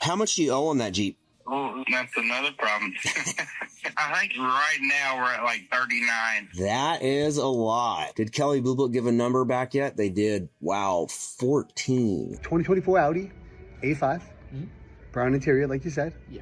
How much do you owe on that Jeep? Oh, that's another problem. I think right now we're at like 39. That is a lot. Did Kelly Blue Book give a number back yet? They did. Wow, 14. 2024 Audi A5, brown interior, like you said. Yeah.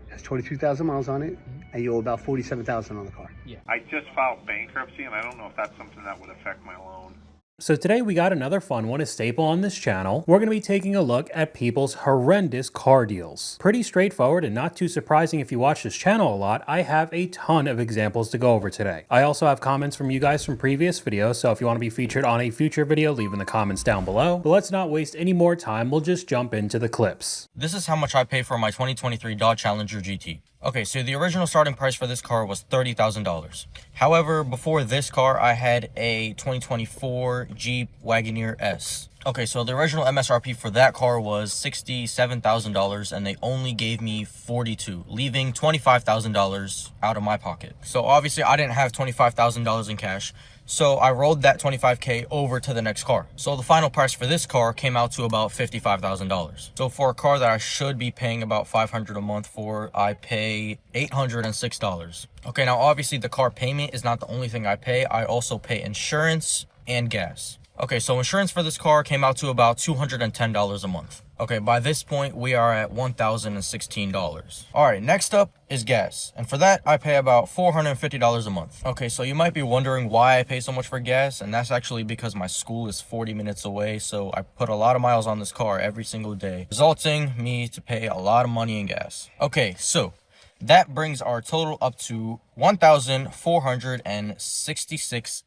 Has 22,000 miles on it, and you owe about 47,000 on the car. Yeah. I just filed bankruptcy, and I don't know if that's something that would affect my loan. So today we got another fun one, a staple on this channel. We're going to be taking a look at people's horrendous car deals. Pretty straightforward and not too surprising if you watch this channel a lot. I have a ton of examples to go over today. I also have comments from you guys from previous videos, so if you want to be featured on a future video, leave in the comments down below. But let's not waste any more time, we'll just jump into the clips. This is how much I paid for my 2023 Dodge Challenger GT. Okay, so the original starting price for this car was $30,000. However, before this car, I had a 2024 Jeep Wagoneer S. Okay, so the original MSRP for that car was $67,000 and they only gave me $42,000, leaving $25,000 out of my pocket. So obviously I didn't have $25,000 in cash. So I rolled that $25K over to the next car. So the final price for this car came out to about $55,000. So for a car that I should be paying about $500 a month for, I pay $806. Okay, now obviously the car payment is not the only thing I pay. I also pay insurance and gas. Okay, so insurance for this car came out to about $210 a month. Okay, by this point, we are at $1,016. All right, next up is gas. And for that, I pay about $450 a month. Okay, so you might be wondering why I pay so much for gas. And that's actually because my school is 40 minutes away. So I put a lot of miles on this car every single day, resulting me to pay a lot of money in gas. Okay, so that brings our total up to $1,466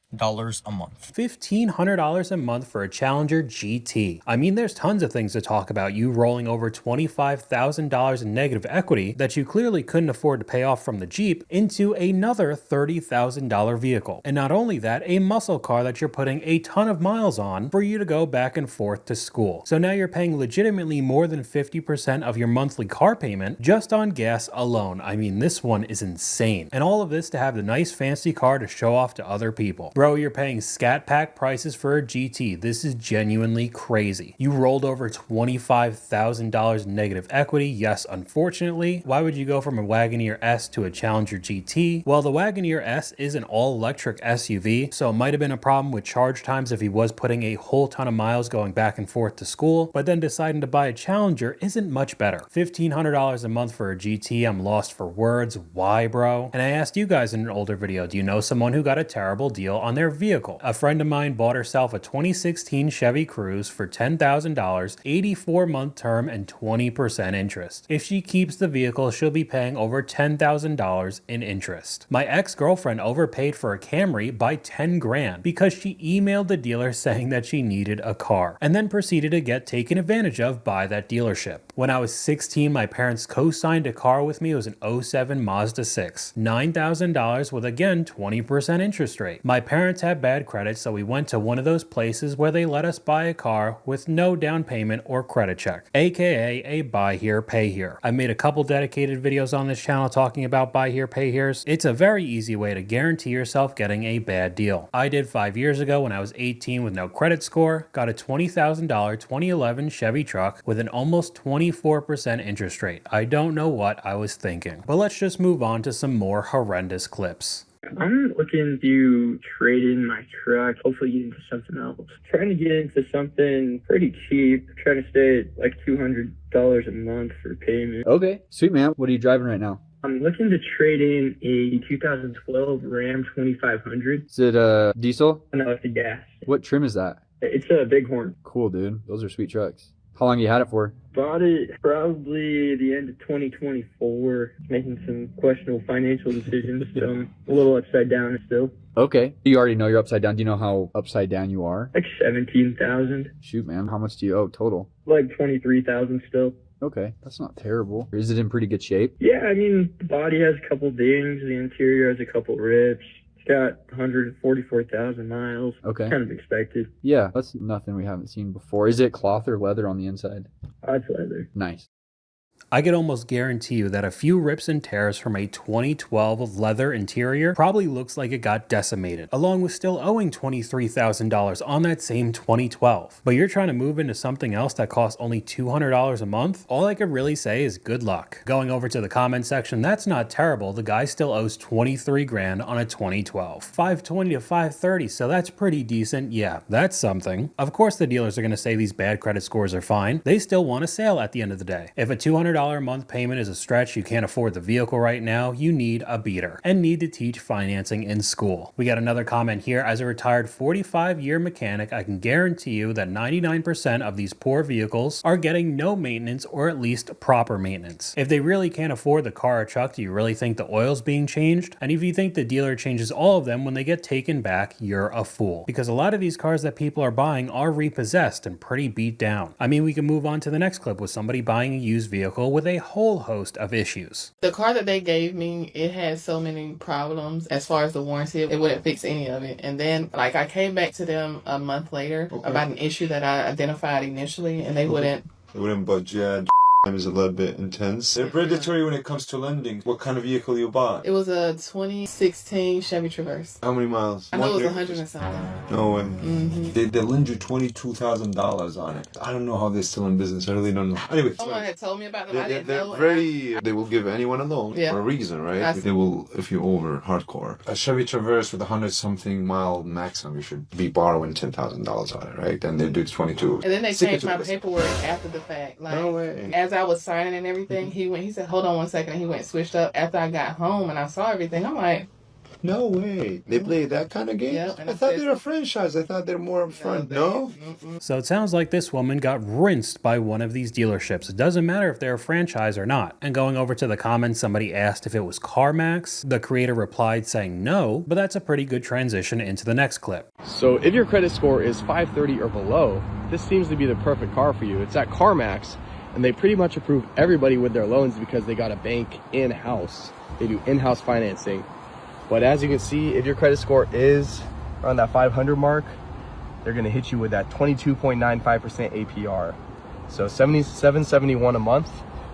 a month. $1,500 a month for a Challenger GT. I mean, there's tons of things to talk about. You rolling over $25,000 in negative equity that you clearly couldn't afford to pay off from the Jeep into another $30,000 vehicle. And not only that, a muscle car that you're putting a ton of miles on for you to go back and forth to school. So now you're paying legitimately more than 50% of your monthly car payment just on gas alone. I mean, this one is insane. And all of this to have the nice fancy car to show off to other people. Bro, you're paying scat pack prices for a GT. This is genuinely crazy. You rolled over $25,000 in negative equity. Yes, unfortunately. Why would you go from a Wagoneer S to a Challenger GT? Well, the Wagoneer S is an all-electric SUV, so it might have been a problem with charge times if he was putting a whole ton of miles going back and forth to school, but then deciding to buy a Challenger isn't much better. $1,500 a month for a GT, I'm lost for words. Why, bro? And I asked you guys in an older video, do you know someone who got a terrible deal on their vehicle? A friend of mine bought herself a 2016 Chevy Cruze for $10,000, 84-month term, and 20% interest. If she keeps the vehicle, she'll be paying over $10,000 in interest. My ex-girlfriend overpaid for a Camry by 10 grand because she emailed the dealer saying that she needed a car, and then proceeded to get taken advantage of by that dealership. When I was 16, my parents co-signed a car with me. It was an 07 Mazda 6, $9,000 with, again, 20% interest rate. My parents had bad credit, so we went to one of those places where they let us buy a car with no down payment or credit check, aka a buy here, pay here. I made a couple dedicated videos on this channel talking about buy here, pay here's. It's a very easy way to guarantee yourself getting a bad deal. I did 5 years ago when I was 18 with no credit score, got a $20,000 2011 Chevy truck with an almost 24% interest rate. I don't know what I was thinking. But let's just move on to some more horrendous clips. I'm looking to trade in my truck, hopefully get into something else. Trying to get into something pretty cheap, trying to stay at like $200 a month for payment. Okay, sweet man. What are you driving right now? I'm looking to trade in a 2012 Ram 2500. Is it diesel? No, it's a gas. What trim is that? It's a Bighorn. Cool, dude. Those are sweet trucks. How long you had it for? Bought it probably the end of 2024. Making some questionable financial decisions, so I'm a little upside down still. Okay. You already know you're upside down. Do you know how upside down you are? Like 17,000. Shoot, man. How much do you owe total? Like 23,000 still. Okay, that's not terrible. Is it in pretty good shape? Yeah, I mean, the body has a couple dings. The interior has a couple rips. It's got 144,000 miles. Okay. Kind of expected. Yeah, that's nothing we haven't seen before. Is it cloth or leather on the inside? It's leather. Nice. I could almost guarantee you that a few rips and tears from a 2012 leather interior probably looks like it got decimated, along with still owing $23,000 on that same 2012. But you're trying to move into something else that costs only $200 a month? All I could really say is good luck. Going over to the comment section, that's not terrible. The guy still owes 23 grand on a 2012. 520 to 530, so that's pretty decent. Yeah, that's something. Of course the dealers are going to say these bad credit scores are fine. They still want a sale at the end of the day. If a $200 a month payment is a stretch, you can't afford the vehicle right now, you need a beater and need to teach financing in school. We got another comment here. As a retired 45-year mechanic, I can guarantee you that 99% of these poor vehicles are getting no maintenance, or at least proper maintenance. If they really can't afford the car or truck, do you really think the oil's being changed? And if you think the dealer changes all of them when they get taken back, you're a fool. Because a lot of these cars that people are buying are repossessed and pretty beat down. I mean, we can move on to the next clip with somebody buying a used vehicle with a whole host of issues. The car that they gave me, it had so many problems as far as the warranty. It wouldn't fix any of it. And then, like, I came back to them a month later about an issue that I identified initially, and they wouldn't. They wouldn't budge, yeah. Is a little bit intense. They're predatory when it comes to lending. What kind of vehicle you bought? It was a 2016 Chevy Traverse. How many miles? I know it was 100 and something. No way. Mm-hmm. They lend you $22,000 on it. I don't know how they're still in business. I really don't know. Anyway, someone had told me about them. I didn't know. They will give anyone a loan for a reason, right? They will, if you're over hardcore. A Chevy Traverse with 100-something mile maximum, you should be borrowing $10,000 on it, right? And they do 22. And then they changed my paperwork after the fact. Like, no way. As I was signing and everything, he said, hold on one second, and he went switched up. After I got home and I saw everything, I'm like, no way. They play that kind of game? Yeah, I thought they're a franchise. I thought they're more upfront. No? So it sounds like this woman got rinsed by one of these dealerships. It doesn't matter if they're a franchise or not. And going over to the comments, somebody asked if it was CarMax. The creator replied saying no, but that's a pretty good transition into the next clip. So if your credit score is 530 or below, this seems to be the perfect car for you. It's at CarMax, and they pretty much approve everybody with their loans because they got a bank in-house. They do in-house financing. But as you can see, if your credit score is around that 500 mark, they're gonna hit you with that 22.95% APR. So $771 a month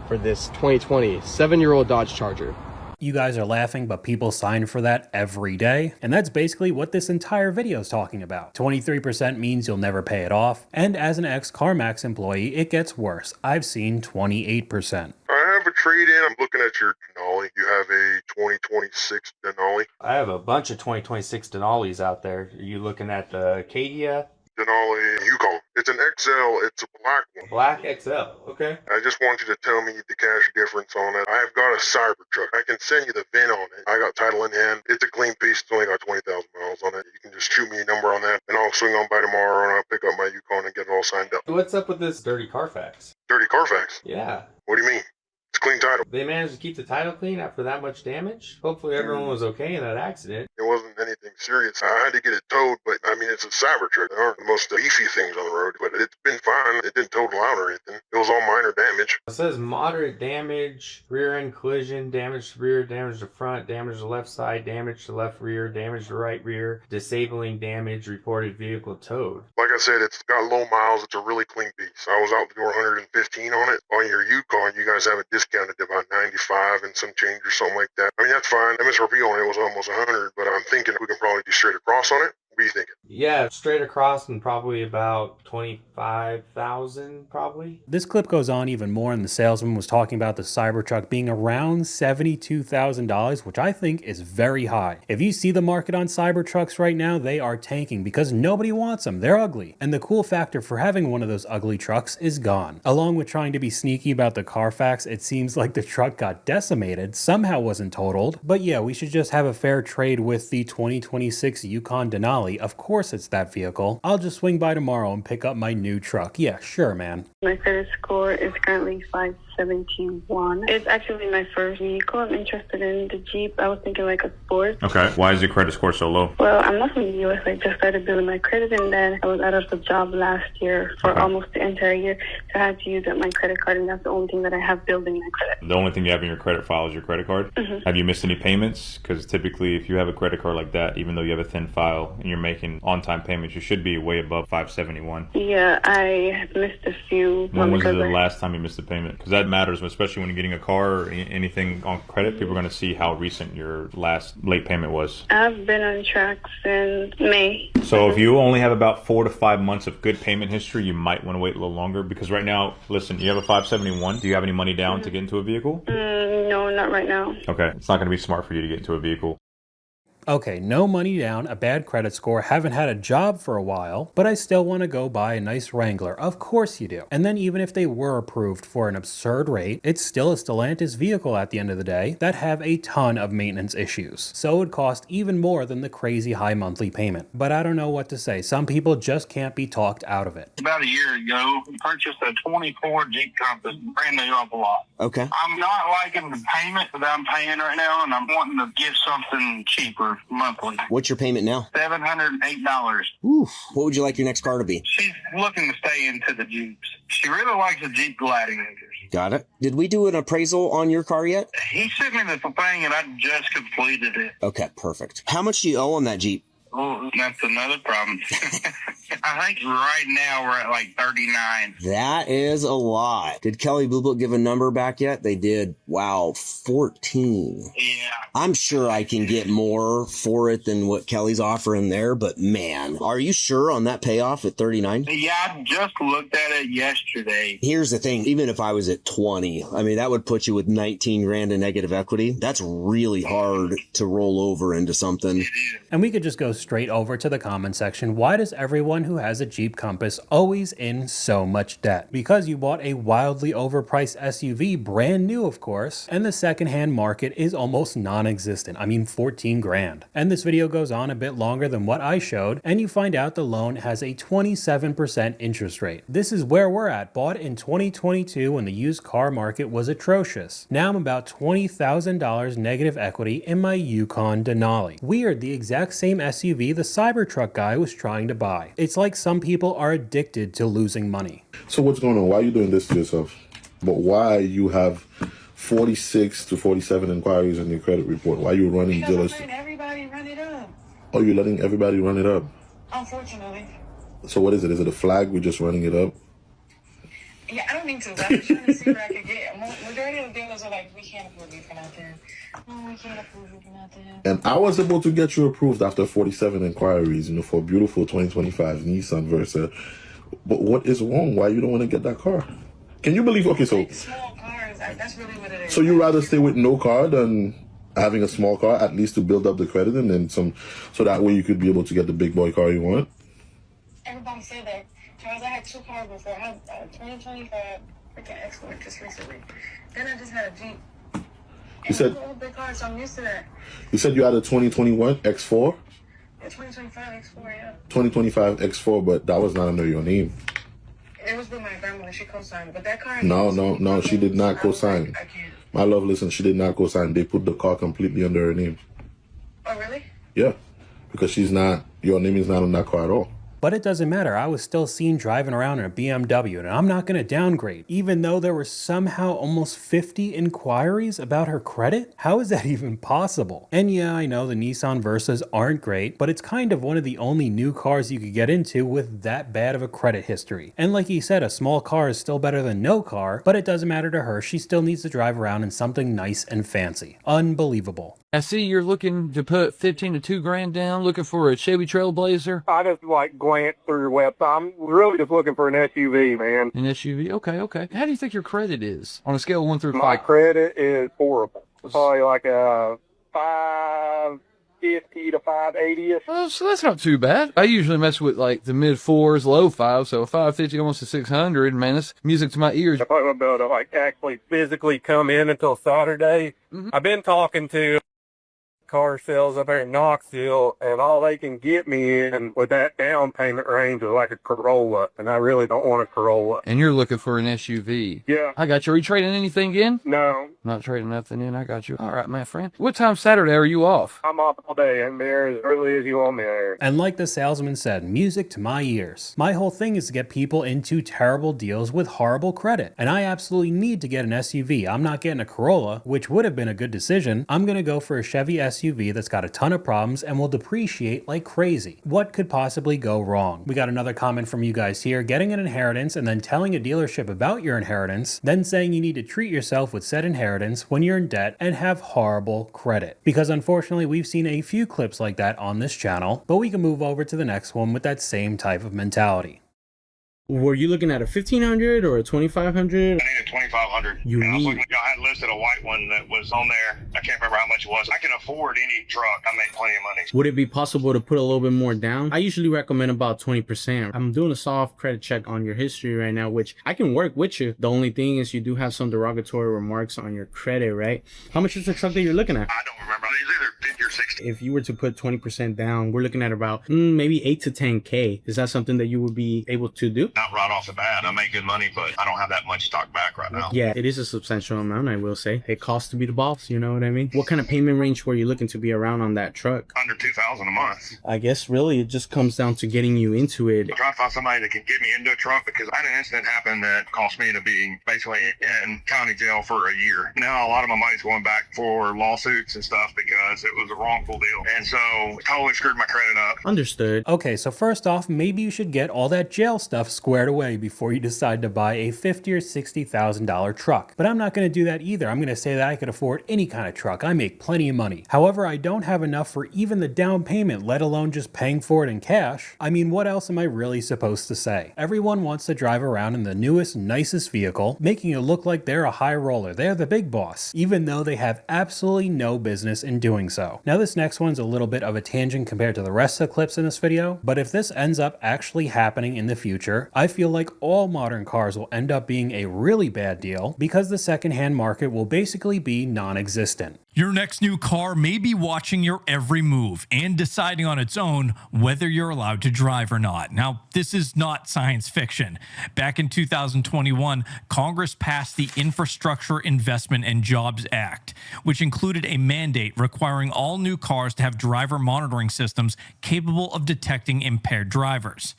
for this 2020 7-year-old Dodge Charger. You guys are laughing, but people sign for that every day. And that's basically what this entire video is talking about. 23% means you'll never pay it off. And as an ex-CarMax employee, it gets worse. I've seen 28%. I have a trade-in. I'm looking at your Denali. You have a 2026 Denali? I have a bunch of 2026 Denalis out there. Are you looking at the Acadia? Denali Yukon. It's an XL. It's a black one. Black XL. Okay. I just want you to tell me the cash difference on it. I've got a Cybertruck. I can send you the VIN on it. I got title in hand. It's a clean piece. It's only got 20,000 miles on it. You can just shoot me a number on that, and I'll swing on by tomorrow, and I'll pick up my Yukon and get it all signed up. What's up with this dirty Carfax? Dirty Carfax? Yeah. What do you mean? It's clean title. They managed to keep the title clean after that much damage? Hopefully everyone was okay in that accident. It wasn't anything serious. I had to get it towed, but I mean, it's a Cybertruck. They aren't the most beefy things on the road, but it's been fine. It didn't total out or anything. It was all minor damage. It says moderate damage, rear end collision, damage to rear, damage to front, damage to left side, damage to left rear, damage to right rear, disabling damage, reported vehicle towed. Like I said, it's got low miles. It's a really clean piece. I was out the door 115 on it. On your Yukon, you guys have it discounted to about 95 and some change or something like that. I mean, that's fine. MSRP on it was almost 100, but I'm thinking we can probably do straight across on it. What are you thinking? Yeah, straight across and probably about 25,000 probably. This clip goes on even more, and the salesman was talking about the Cybertruck being around $72,000, which I think is very high. If you see the market on Cybertrucks right now, they are tanking because nobody wants them. They're ugly. And the cool factor for having one of those ugly trucks is gone. Along with trying to be sneaky about the Carfax, it seems like the truck got decimated, somehow wasn't totaled. But yeah, we should just have a fair trade with the 2026 Yukon Denali. Of course it's that vehicle. I'll just swing by tomorrow and pick up my new truck. Yeah, sure, man. My credit score is currently 571. It's actually my first vehicle. I'm interested in the Jeep. I was thinking like a Sport. Okay. Why is your credit score so low? Well, I'm not from the U.S. I just started building my credit, and then I was out of the job last year for almost the entire year. So I had to use up my credit card, and that's the only thing that I have building my credit. The only thing you have in your credit file is your credit card? Mm-hmm. Have you missed any payments? Because typically if you have a credit card like that, even though you have a thin file and you're you're making on-time payments, you should be way above 571. Yeah, I have missed a few. When was the last time you missed a payment? Because that matters, especially when you're getting a car or anything on credit. People are going to see how recent your last late payment was. I've been on track since May. So if you only have about 4 to 5 months of good payment history, you might want to wait a little longer, because right now, listen, you have a 571. Do you have any money down to get into a vehicle? No, not right now. Okay, it's not going to be smart for you to get into a vehicle. Okay, no money down, a bad credit score, haven't had a job for a while, but I still want to go buy a nice Wrangler. Of course you do. And then even if they were approved for an absurd rate, it's still a Stellantis vehicle at the end of the day that have a ton of maintenance issues. So it would cost even more than the crazy high monthly payment. But I don't know what to say. Some people just can't be talked out of it. About a year ago, I purchased a 24 Jeep Compass, brand new off the lot. Okay. I'm not liking the payment that I'm paying right now, and I'm wanting to get something cheaper monthly. What's your payment now? $708. Oof. What would you like your next car to be? She's looking to stay into the Jeeps. She really likes the Jeep Gladiators. Got it. Did we do an appraisal on your car yet? He sent me the thing, and I just completed it. Okay, perfect. How much do you owe on that Jeep? Oh, that's another problem. I think right now we're at like 39. That is a lot. Did Kelly Blue Book give a number back yet? They did. Wow, 14. Yeah. I'm sure I can get more for it than what Kelly's offering there, but man, are you sure on that payoff at 39? Yeah, I just looked at it yesterday. Here's the thing. Even if I was at 20, I mean, that would put you with 19 grand in negative equity. That's really hard to roll over into something. And we could just go straight over to the comment section. Why does everyone who has a Jeep Compass always in so much debt? Because you bought a wildly overpriced SUV, brand new of course, and the secondhand market is almost non-existent. I mean 14 grand. And this video goes on a bit longer than what I showed, and you find out the loan has a 27% interest rate. This is where we're at, bought in 2022 when the used car market was atrocious. Now I'm about $20,000 negative equity in my Yukon Denali. Weird, the exact same SUV the Cybertruck guy was trying to buy. It's like some people are addicted to losing money. So what's going on? Why are you doing this to yourself? But why you have 46 to 47 inquiries on your credit report? Why are you running dealers? I'm letting everybody run it up. Oh, you're letting everybody run it up? Unfortunately. So what is it? Is it a flag? We're just running it up? Yeah, I don't need to. I'm trying to see where I could get. Majority of the dealers are like, we can't afford you for nothing. Oh, we can't afford you for nothing. And I was able to get you approved after 47 inquiries, for a beautiful 2025 Nissan Versa. But what is wrong? Why you don't want to get that car? Can you believe? Okay, so small cars. That's really what it is. So you rather stay with no car than having a small car, at least to build up the credit, and then some, so that way you could be able to get the big boy car you want? Everybody said that. Charles, I had two cars before. I had a 2025 freaking Export just recently. Then I just had a Jeep. You said big car, so I'm used to that. You said you had a 2021 X4? Yeah, 2025 X4, yeah. 2025 X4, but that was not under your name. It was with my grandmother. She co-signed, but that car. No, she did not co-sign. I can't. My love, listen, she did not co-sign. They put the car completely under her name. Oh, really? Yeah, because your name is not on that car at all. But it doesn't matter, I was still seen driving around in a BMW, and I'm not going to downgrade, even though there were somehow almost 50 inquiries about her credit? How is that even possible? And yeah, I know the Nissan Versas aren't great, but it's kind of one of the only new cars you could get into with that bad of a credit history. And like he said, a small car is still better than no car, but it doesn't matter to her, she still needs to drive around in something nice and fancy. Unbelievable. I see you're looking to put 15 to 2 grand down, looking for a Chevy Trailblazer. I just glanced through your website. I'm really just looking for an SUV, man. An SUV? Okay. How do you think your credit is on a scale of 1 through 5? My credit is horrible. Probably like a 550 to 580ish. Oh, so that's not too bad. I usually mess with like the mid 4s, low 5s, so a 550, almost a 600. Man, that's music to my ears. I probably won't be able to actually physically come in until Saturday. Mm-hmm. I've been talking to car sales up there in Knoxville, and all they can get me in with that down payment range is like a Corolla, and I really don't want a Corolla. And you're looking for an SUV. Yeah. I got you. Are you trading anything in? No. Not trading nothing in. I got you. All right, my friend. What time Saturday are you off? I'm off all day. I'm there as early as you want me there. And like the salesman said, music to my ears. My whole thing is to get people into terrible deals with horrible credit. And I absolutely need to get an SUV. I'm not getting a Corolla, which would have been a good decision. I'm going to go for a Chevy SUV that's got a ton of problems and will depreciate like crazy. What could possibly go wrong? We got another comment from you guys here. Getting an inheritance and then telling a dealership about your inheritance, then saying you need to treat yourself with said inheritance when you're in debt and have horrible credit. Because unfortunately, we've seen a few clips like that on this channel, but we can move over to the next one with that same type of mentality. Were you looking at a 1500 or a 2500? I need a 2500. You I was need. looking, I had listed a white one that was on there. I can't remember how much it was. I can afford any truck. I make plenty of money. Would it be possible to put a little bit more down? I usually recommend about 20%. I'm doing a soft credit check on your history right now, which I can work with you. The only thing is you do have some derogatory remarks on your credit, right? How much is the truck that you're looking at? I don't remember. It's either 50 or 60. If you were to put 20% down, we're looking at about maybe 8 to 10K. Is that something that you would be able to do? Not right off the bat. I make good money, but I don't have that much stock back right now. Yeah, it is a substantial amount, I will say. It costs to be the boss, you know what I mean? What kind of payment range were you looking to be around on that truck? Under $2,000 a month. I guess really it just comes down to getting you into it. I'm trying to find somebody that can get me into a truck because I had an incident happen that cost me to be basically in county jail for a year. Now a lot of my money's going back for lawsuits and stuff because it was a wrongful deal. And so it totally screwed my credit up. Understood. Okay, so first off, maybe you should get all that jail stuff squared away before you decide to buy a $50,000 or $60,000 truck. But I'm not going to do that either. I'm going to say that I could afford any kind of truck. I make plenty of money. However, I don't have enough for even the down payment, let alone just paying for it in cash. I mean, what else am I really supposed to say? Everyone wants to drive around in the newest, nicest vehicle, making it look like they're a high roller. They're the big boss, even though they have absolutely no business in doing so. Now, this next one's a little bit of a tangent compared to the rest of the clips in this video, but if this ends up actually happening in the future, I feel like all modern cars will end up being a really bad deal because the secondhand market will basically be non-existent. Your next new car may be watching your every move and deciding on its own whether you're allowed to drive or not. Now, this is not science fiction. Back in 2021, Congress passed the Infrastructure Investment and Jobs Act, which included a mandate requiring all new cars to have driver monitoring systems capable of detecting impaired drivers.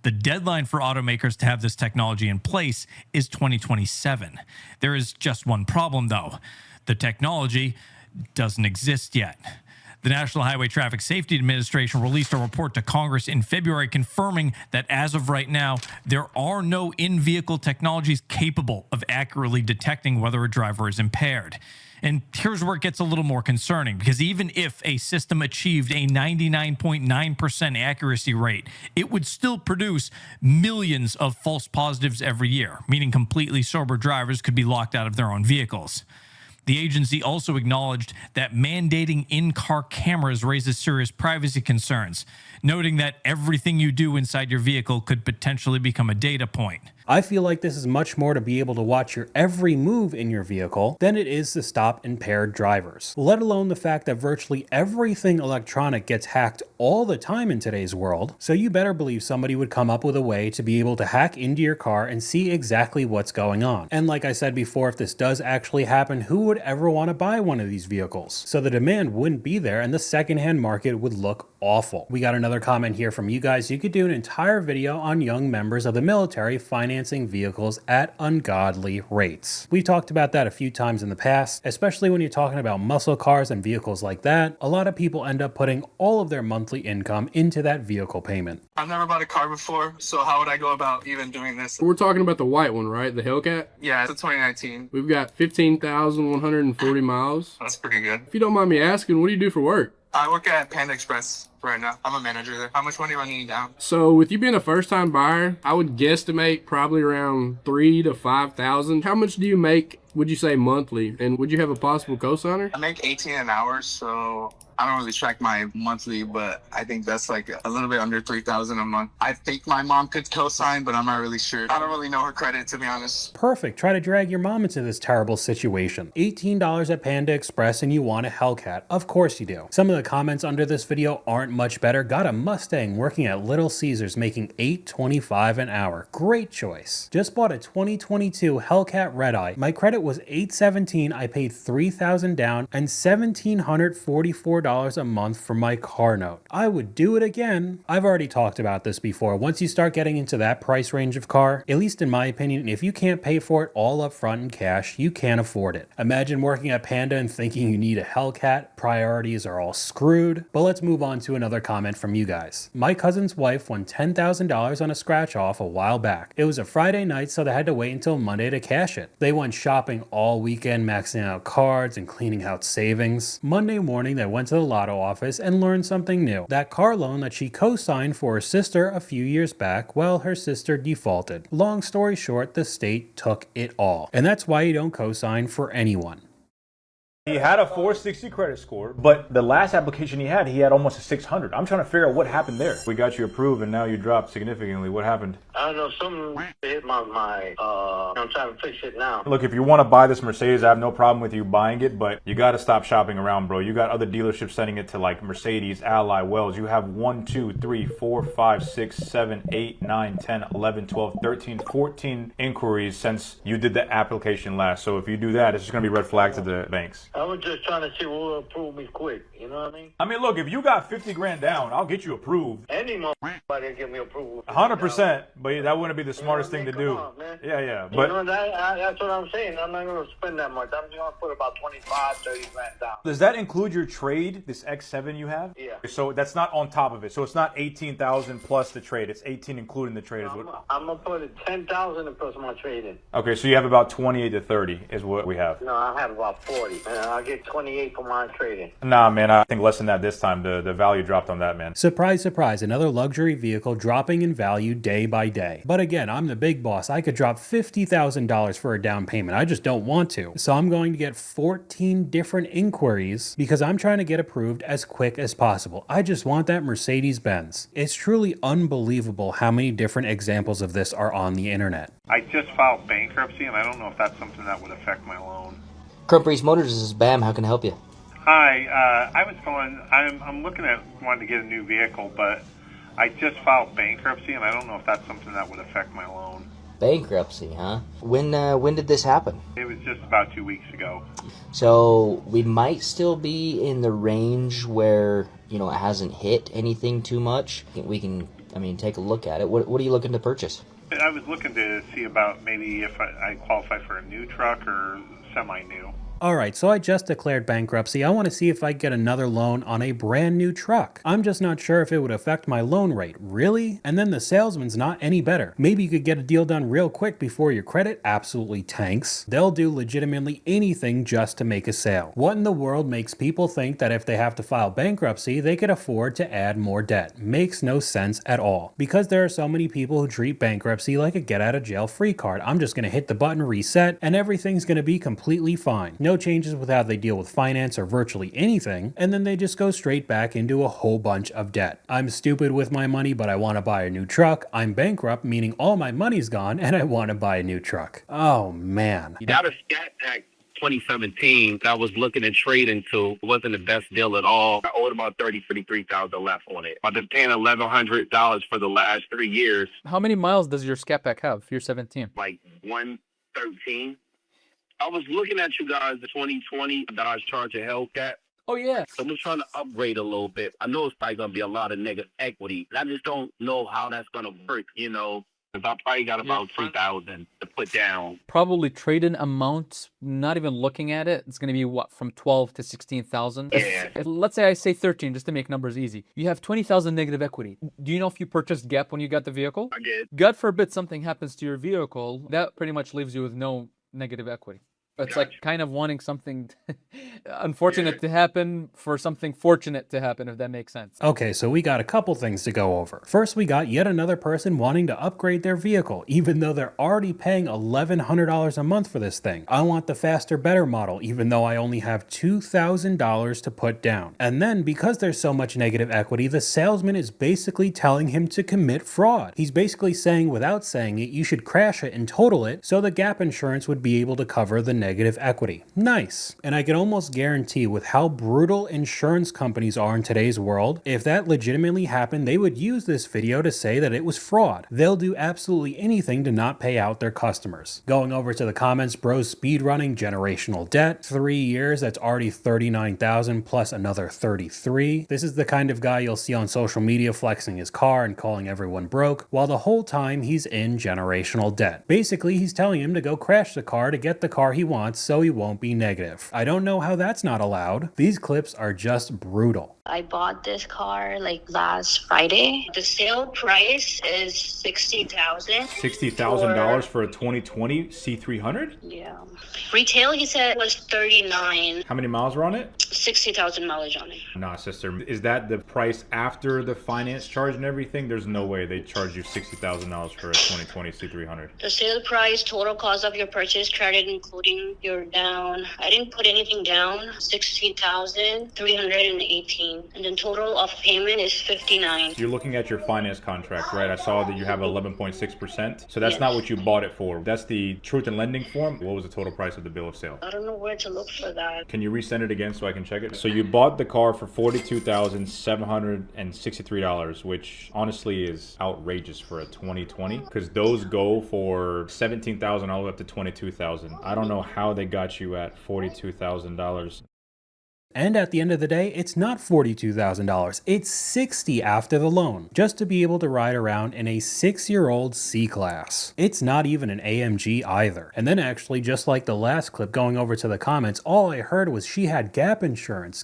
The deadline for automakers to have this technology in place is 2027. There is just one problem, though. The technology doesn't exist yet. The National Highway Traffic Safety Administration released a report to Congress in February confirming that as of right now, there are no in-vehicle technologies capable of accurately detecting whether a driver is impaired. And here's where it gets a little more concerning, because even if a system achieved a 99.9% accuracy rate, it would still produce millions of false positives every year, meaning completely sober drivers could be locked out of their own vehicles. The agency also acknowledged that mandating in-car cameras raises serious privacy concerns, noting that everything you do inside your vehicle could potentially become a data point. I feel like this is much more to be able to watch your every move in your vehicle than it is to stop impaired drivers, let alone the fact that virtually everything electronic gets hacked all the time in today's world, so you better believe somebody would come up with a way to be able to hack into your car and see exactly what's going on. And like I said before, if this does actually happen, who would ever want to buy one of these vehicles? So the demand wouldn't be there and the secondhand market would look awful. We got another comment here from you guys. You could do an entire video on young members of the military financing vehicles at ungodly rates. We've talked about that a few times in the past, especially when you're talking about muscle cars and vehicles like that. A lot of people end up putting all of their monthly income into that vehicle payment. I've never bought a car before, so how would I go about even doing this? We're talking about the white one, right? The Hellcat? Yeah, it's a 2019. We've got 15,140 miles. That's pretty good. If you don't mind me asking, what do you do for work? I work at Panda Express right now. I'm a manager there. How much money do I need down? So with you being a first-time buyer, I would guesstimate probably around $3,000 to $5,000. How much do you make, would you say, monthly? And would you have a possible cosigner? I make $18 an hour, so I don't really track my monthly, but I think that's like a little bit under 3,000 a month. I think my mom could co-sign, but I'm not really sure. I don't really know her credit, to be honest. Perfect. Try to drag your mom into this terrible situation. $18 at Panda Express and you want a Hellcat. Of course you do. Some of the comments under this video aren't much better. Got a Mustang working at Little Caesars making $8.25 an hour. Great choice. Just bought a 2022 Hellcat Red Eye. My credit was $817. I paid $3,000 down and $1,744 a month for my car note. I would do it again. I've already talked about this before. Once you start getting into that price range of car, at least in my opinion, if you can't pay for it all up front in cash, you can't afford it. Imagine working at Panda and thinking you need a Hellcat. Priorities are all screwed. But let's move on to another comment from you guys. My cousin's wife won $10,000 on a scratch off a while back. It was a Friday night, so they had to wait until Monday to cash it. They went shopping all weekend, maxing out cards and cleaning out savings. Monday morning, they went to the lotto office and learned something new. That car loan that she co-signed for her sister a few years back, well, her sister defaulted. Long story short, the state took it all. And that's why you don't co-sign for anyone. He had a 460 credit score, but the last application he had almost a 600. I'm trying to figure out what happened there. We got you approved and now you dropped significantly. What happened? I don't know, something hit my I'm trying to fix it now. Look, if you want to buy this Mercedes, I have no problem with you buying it, but you got to stop shopping around, bro. You got other dealerships sending it to like Mercedes, Ally, Wells. You have 1, 2, 3, 4, 5, 6, 7, 8, 9, 10, 11, 12, 13, 14 inquiries since you did the application last. So if you do that, it's just going to be red flag to the banks. I was just trying to see who will approve me quick. You know what I mean? I mean, look, if you got 50 grand down, I'll get you approved. Any motherfucker get me approval. 100%, but that wouldn't be the smartest thing to do. On, man. Yeah, but that's what I'm saying. I'm not going to spend that much. I'm just going to put about 25, 30 grand down. Does that include your trade, this X7 you have? Yeah. So that's not on top of it. So it's not 18,000 plus the trade. It's 18 including the trade. I'm going to put it 10,000 and plus my trade in. Okay, so you have about 28 to 30 is what we have. No, I have about 40. And I'll get 28 for my trading. Nah, man, I think less than that this time. The value dropped on that, man. Surprise, surprise, another luxury vehicle dropping in value day by day. But again, I'm the big boss. I could drop $50,000 for a down payment. I just don't want to. So I'm going to get 14 different inquiries because I'm trying to get approved as quick as possible. I just want that Mercedes-Benz. It's truly unbelievable how many different examples of this are on the internet. I just filed bankruptcy, and I don't know if that's something that would affect my loan. Crump Breeze Motors, this is Bam. How can I help you? Hi, I was calling. I'm looking at wanting to get a new vehicle, but I just filed bankruptcy, and I don't know if that's something that would affect my loan. Bankruptcy, huh? When did this happen? It was just about 2 weeks ago. So we might still be in the range where, it hasn't hit anything too much. We can, take a look at it. What are you looking to purchase? I was looking to see about maybe if I qualify for a new truck or semi-new. Alright, so I just declared bankruptcy. I want to see if I get another loan on a brand new truck. I'm just not sure if it would affect my loan rate. Really? And then the salesman's not any better. Maybe you could get a deal done real quick before your credit absolutely tanks. They'll do legitimately anything just to make a sale. What in the world makes people think that if they have to file bankruptcy, they could afford to add more debt? Makes no sense at all. Because there are so many people who treat bankruptcy like a get out of jail free card. I'm just going to hit the button reset and everything's going to be completely fine. No changes with how they deal with finance or virtually anything, and then they just go straight back into a whole bunch of debt. I'm stupid with my money, but I want to buy a new truck. I'm bankrupt, meaning all my money's gone, and I want to buy a new truck. Oh, man. Got a Scat Pack 2017 that I was looking at trading to. It wasn't the best deal at all. I owed about $33,000 left on it. I've been paying $1,100 for the last 3 years. How many miles does your Scat Pack have? You're 17. Like 113. I was looking at you guys, the 2020 Dodge Charger Hellcat. Oh, yeah. So I'm just trying to upgrade a little bit. I know it's probably going to be a lot of negative equity. I just don't know how that's going to work, because I probably got about $3,000 to put down. Probably trade-in amount, not even looking at it, it's going to be, what, from 12 to 16,000? Yeah. Let's say I say 13, just to make numbers easy. You have 20,000 negative equity. Do you know if you purchased GAP when you got the vehicle? I did. God forbid something happens to your vehicle, that pretty much leaves you with no negative equity. It's like kind of wanting something unfortunate to happen for something fortunate to happen, if that makes sense. Okay, so we got a couple things to go over. First, we got yet another person wanting to upgrade their vehicle, even though they're already paying $1,100 a month for this thing. I want the faster, better model, even though I only have $2,000 to put down. And then, because there's so much negative equity, the salesman is basically telling him to commit fraud. He's basically saying, without saying it, you should crash it and total it so the gap insurance would be able to cover the negative equity. Nice. And I can almost guarantee, with how brutal insurance companies are in today's world, if that legitimately happened, they would use this video to say that it was fraud. They'll do absolutely anything to not pay out their customers. Going over to the comments, bros speedrunning generational debt. 3 years, that's already $39,000 plus another $33,000. This is the kind of guy you'll see on social media flexing his car and calling everyone broke, while the whole time he's in generational debt. Basically, he's telling him to go crash the car to get the car he wants so he won't be negative. I don't know how that's not allowed. These clips are just brutal. I bought this car like last Friday. The sale price is $60,000. $60,000 for a 2020 C300? Yeah. Retail, he said, was $39,000. How many miles are on it? 60,000 miles on it. Nah, sister. Is that the price after the finance charge and everything? There's no way they charge you $60,000 for a 2020 C300. The sale price, total cost of your purchase, credit including your down. I didn't put anything down. $60,318. And the total of payment is $59,000. You're looking at your finance contract, right? I saw that you have 11.6%. So that's not what you bought it for. That's the truth in lending form. What was the total price of the bill of sale? I don't know where to look for that. Can you resend it again so I can check it? So you bought the car for $42,763, which honestly is outrageous for a 2020, because those go for $17,000 all the way up to $22,000. I don't know how they got you at $42,000. And at the end of the day, it's not $42,000, it's $60,000 after the loan, just to be able to ride around in a 6-year-old C-Class. It's not even an AMG either. And then actually, just like the last clip, going over to the comments, all I heard was she had gap insurance,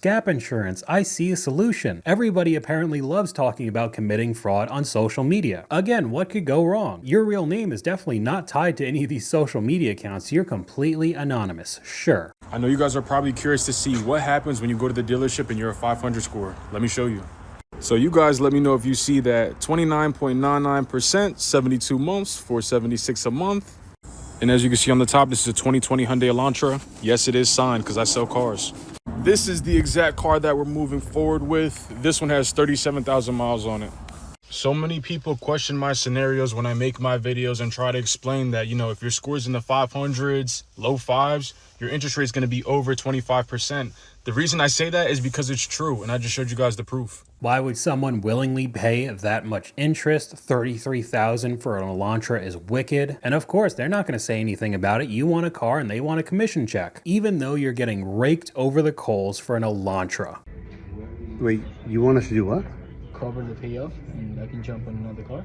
I see a solution. Everybody apparently loves talking about committing fraud on social media. Again, what could go wrong? Your real name is definitely not tied to any of these social media accounts. You're completely anonymous, sure. I know you guys are probably curious to see what happens when you go to the dealership and you're a 500 score. Let me show you. So you guys let me know if you see that 29.99%, 72 months, $476 a month. And as you can see on the top, this is a 2020 Hyundai Elantra. Yes, it is signed because I sell cars. This is the exact car that we're moving forward with. This one has 37,000 miles on it. So many people question my scenarios when I make my videos and try to explain that, you know, if your score's in the 500s, low fives, your interest rate is going to be over 25%. The reason I say that is because it's true, and I just showed you guys the proof. Why would someone willingly pay that much interest? $33,000 for an Elantra is wicked. And of course, they're not going to say anything about it. You want a car and they want a commission check, even though you're getting raked over the coals for an Elantra. Wait, you want us to do what? Cover the payoff and I can jump on another car,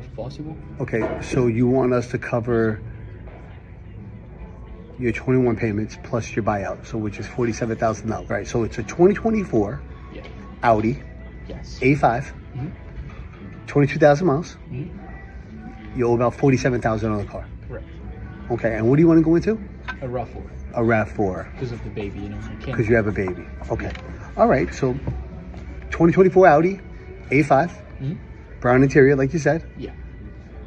if possible. Okay, so you want us to cover your 21 payments plus your buyout, so which is $47,000. Right, so it's a 2024 Audi A5, 22,000 miles. You owe about $47,000 on the car. Correct. Okay, and what do you want to go into? A RAV4. A RAV4. Because of the baby, you know. Because you have a baby. Okay. All right, so 2024 Audi A5, brown interior, like you said. Yeah.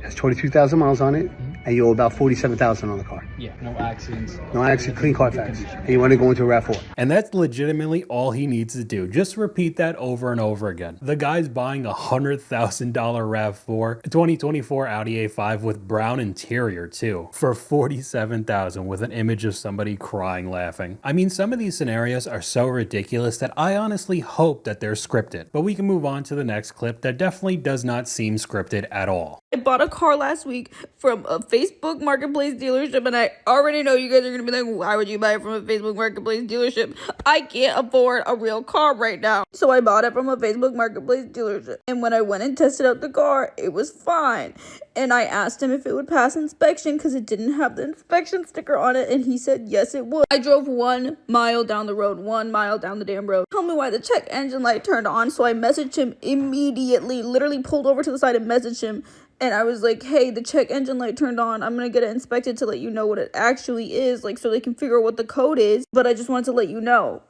Has 22,000 miles on it, and you owe about $47,000 on the car. Yeah, no accidents. No accident, clean Carfax. And you want to go into a RAV4. And that's legitimately all he needs to do. Just repeat that over and over again. The guy's buying a $100,000 RAV4, 2024 Audi A5 with brown interior too, for $47,000 with an image of somebody crying laughing. I mean, some of these scenarios are so ridiculous that I honestly hope that they're scripted. But we can move on to the next clip that definitely does not seem scripted at all. I bought a car last week from a Facebook Marketplace dealership, and I already know you guys are going to be like, why would you buy it from a Facebook Marketplace dealership? I can't afford a real car right now. So I bought it from a Facebook Marketplace dealership. And when I went and tested out the car, it was fine. And I asked him if it would pass inspection because it didn't have the inspection sticker on it. And he said, yes, it would. I drove 1 mile down the road, 1 mile down the damn road. Tell me why the check engine light turned on. So I messaged him immediately, literally pulled over to the side and messaged him. and I was like, hey, the check engine light turned on. I'm gonna get it inspected to let you know what it actually is, like, so they can figure out what the code is. But I just wanted to let you know.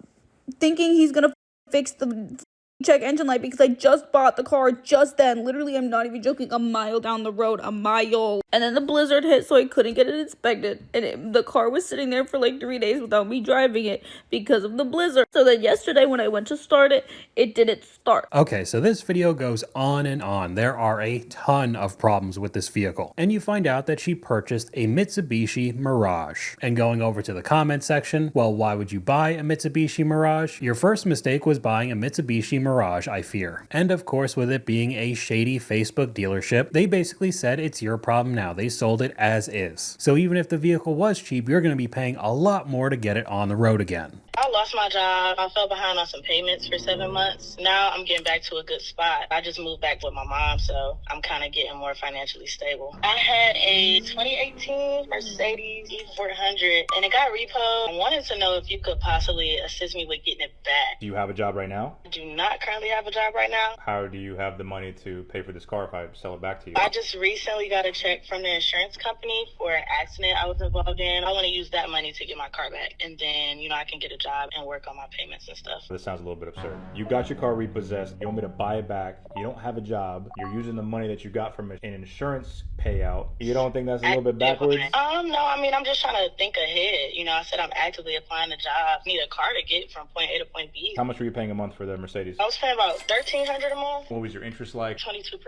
Thinking he's gonna fix the check engine light because I just bought the car just then. Literally, I'm not even joking, a mile down the road, a mile. And then the blizzard hit, so I couldn't get it inspected. And the car was sitting there for like 3 days without me driving it because of the blizzard. So then yesterday when I went to start it, it didn't start. Okay, so this video goes on and on. There are a ton of problems with this vehicle. And you find out that she purchased a Mitsubishi Mirage. And going over to the comment section, well, why would you buy a Mitsubishi Mirage? Your first mistake was buying a Mitsubishi Mirage, I fear. And of course, with it being a shady Facebook dealership, they basically said it's your problem now. They sold it as is. So even if the vehicle was cheap, you're going to be paying a lot more to get it on the road again. I lost my job. I fell behind on some payments for 7 months. Now I'm getting back to a good spot. I just moved back with my mom, so I'm kind of getting more financially stable. I had a 2018 Mercedes E400, and it got repoed. I wanted to know if you could possibly assist me with getting it back. Do you have a job right now? I do not currently have a job right now. How do you have the money to pay for this car if I sell it back to you? I just recently got a check from the insurance company for an accident I was involved in. I want to use that money to get my car back, and then, I can get a job and work on my payments and stuff. This sounds a little bit absurd. You got your car repossessed. You want me to buy it back. You don't have a job. You're using the money that you got from an insurance payout. You don't think that's a little bit backwards? No, I'm just trying to think ahead. I said I'm actively applying to jobs. Need a car to get from point A to point B. How much were you paying a month for the Mercedes? I was paying about $1,300 a month. What was your interest like? 22%.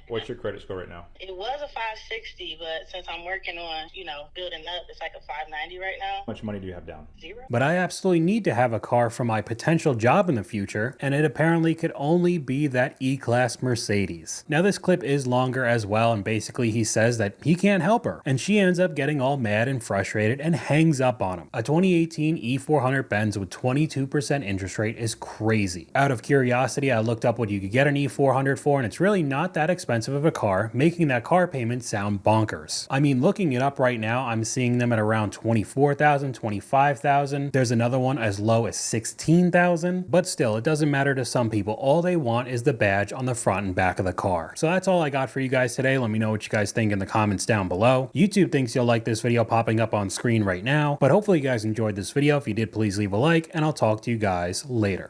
What's your credit score right now? It was a 560, but since I'm working on, building up, it's like a 590 right now. How much money do you have down? Zero. But I absolutely need to have a car for my potential job in the future, and it apparently could only be that E-Class Mercedes. Now this clip is longer as well, and basically he says that he can't help her, and she ends up getting all mad and frustrated and hangs up on him. A 2018 E400 Benz with 22% interest rate is crazy. Out of curiosity, I looked up what you could get an E400 for, and it's really not that expensive of a car, making that car payment sound bonkers. I mean, looking it up right now, I'm seeing them at around $24,000, $25,000. There's another one as low as $16,000, but still, it doesn't matter to some people. All they want is the badge on the front and back of the car. So that's all I got for you guys today. Let me know what you guys think in the comments down below. YouTube thinks you'll like this video popping up on screen right now, but hopefully you guys enjoyed this video. If you did, please leave a like, and I'll talk to you guys later.